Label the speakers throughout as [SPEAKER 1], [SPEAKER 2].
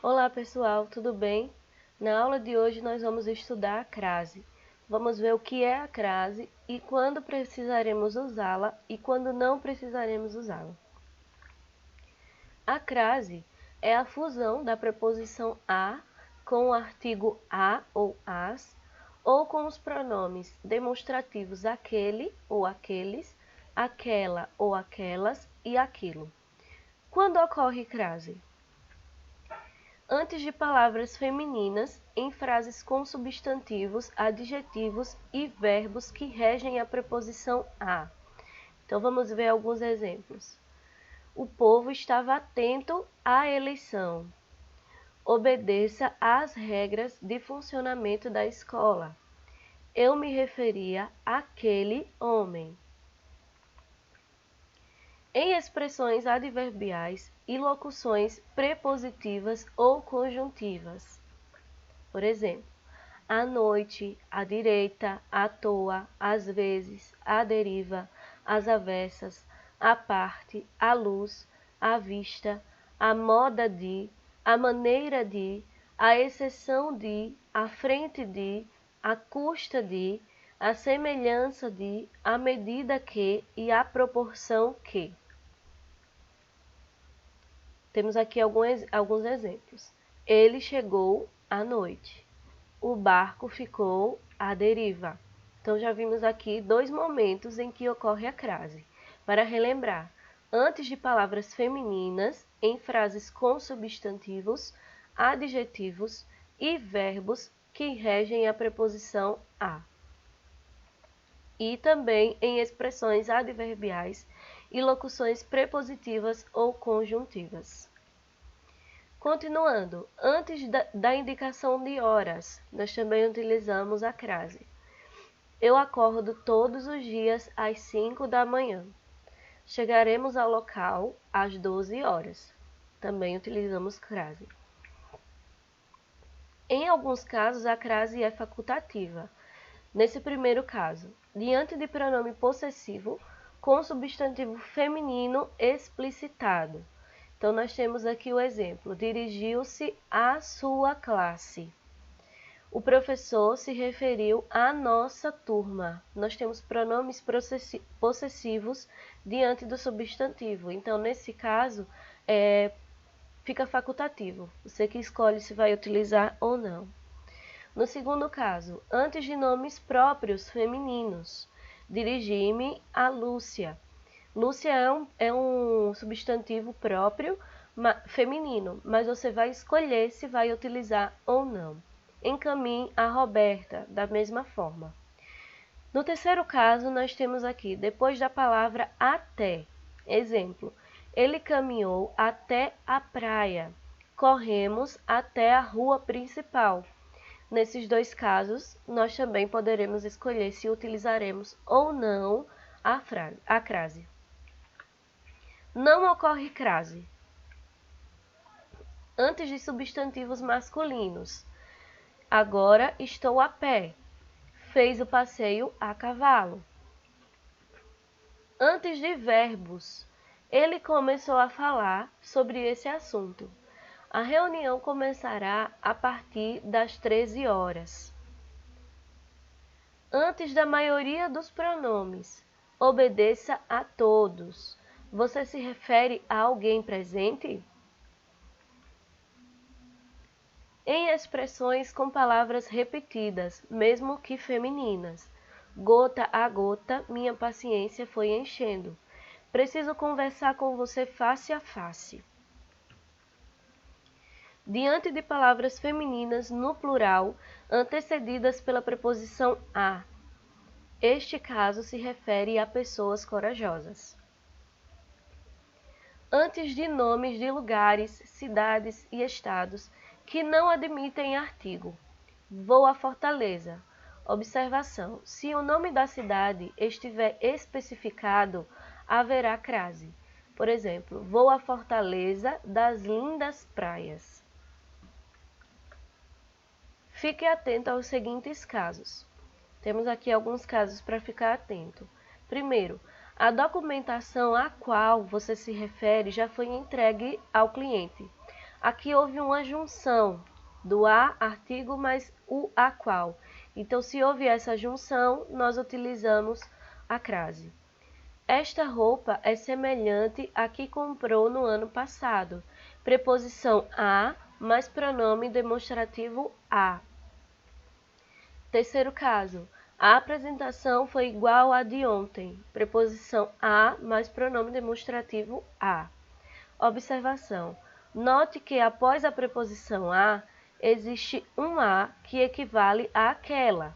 [SPEAKER 1] Olá pessoal, tudo bem? Na aula de hoje nós vamos estudar a crase. Vamos ver o que é a crase e quando precisaremos usá-la e quando não precisaremos usá-la. A crase é a fusão da preposição a com o artigo a ou as, ou com os pronomes demonstrativos aquele ou aqueles, aquela ou aquelas e aquilo. Quando ocorre crase? Antes de palavras femininas, em frases com substantivos, adjetivos e verbos que regem a preposição a. Então, vamos ver alguns exemplos. O povo estava atento à eleição. Obedeça às regras de funcionamento da escola. Eu me referia àquele homem. Em expressões adverbiais e locuções prepositivas ou conjuntivas. Por exemplo, à noite, à direita, à toa, às vezes, à deriva, às avessas, à parte, à luz, à vista, à moda de, à maneira de, à exceção de, à frente de, à custa de, à semelhança de, à medida que e à proporção que. Temos aqui alguns exemplos. Ele chegou à noite. O barco ficou à deriva. Então, já vimos aqui dois momentos em que ocorre a crase. Para relembrar, antes de palavras femininas, em frases com substantivos, adjetivos e verbos que regem a preposição a. E também em expressões adverbiais e locuções prepositivas ou conjuntivas. Continuando, antes da indicação de horas, nós também utilizamos a crase. Eu acordo todos os dias às 5 da manhã. Chegaremos ao local às 12 horas. Também utilizamos crase. Em alguns casos, a crase é facultativa. Nesse primeiro caso, diante de pronome possessivo com substantivo feminino explicitado. Então, nós temos aqui o exemplo, dirigiu-se à sua classe. O professor se referiu à nossa turma. Nós temos pronomes possessivos diante do substantivo. Então, nesse caso, fica facultativo. Você que escolhe se vai utilizar ou não. No segundo caso, antes de nomes próprios femininos, dirigi-me a Lúcia. Lúcia é um substantivo próprio feminino, mas você vai escolher se vai utilizar ou não. Encaminhe a Roberta, da mesma forma. No terceiro caso, nós temos aqui, depois da palavra até. Exemplo, ele caminhou até a praia. Corremos até a rua principal. Nesses dois casos, nós também poderemos escolher se utilizaremos ou não a crase. Não ocorre crase antes de substantivos masculinos. Agora estou a pé. Fez o passeio a cavalo. Antes de verbos, ele começou a falar sobre esse assunto. A reunião começará a partir das 13 horas. Antes da maioria dos pronomes, obedeça a todos. Você se refere a alguém presente? Em expressões com palavras repetidas, mesmo que femininas. Gota a gota, minha paciência foi enchendo. Preciso conversar com você face a face. Diante de palavras femininas no plural, antecedidas pela preposição a. Este caso se refere a pessoas corajosas. Antes de nomes de lugares, cidades e estados que não admitem artigo. Vou a Fortaleza. Observação: se o nome da cidade estiver especificado, haverá crase. Por exemplo, vou a Fortaleza das lindas praias. Fique atento aos seguintes casos. Temos aqui alguns casos para ficar atento. Primeiro, a documentação a qual você se refere já foi entregue ao cliente. Aqui houve uma junção do a artigo mais o a qual. Então, se houve essa junção, nós utilizamos a crase. Esta roupa é semelhante à que comprou no ano passado. Preposição a mais pronome demonstrativo a. Terceiro caso. A apresentação foi igual à de ontem. Preposição a mais pronome demonstrativo a. Observação. Note que após a preposição a, existe um a que equivale àquela,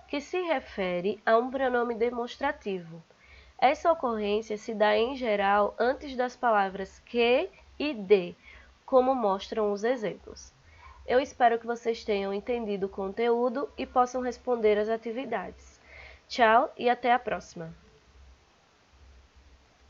[SPEAKER 1] que se refere a um pronome demonstrativo. Essa ocorrência se dá em geral antes das palavras que e de, como mostram os exemplos. Eu espero que vocês tenham entendido o conteúdo e possam responder às atividades. Tchau e até a próxima!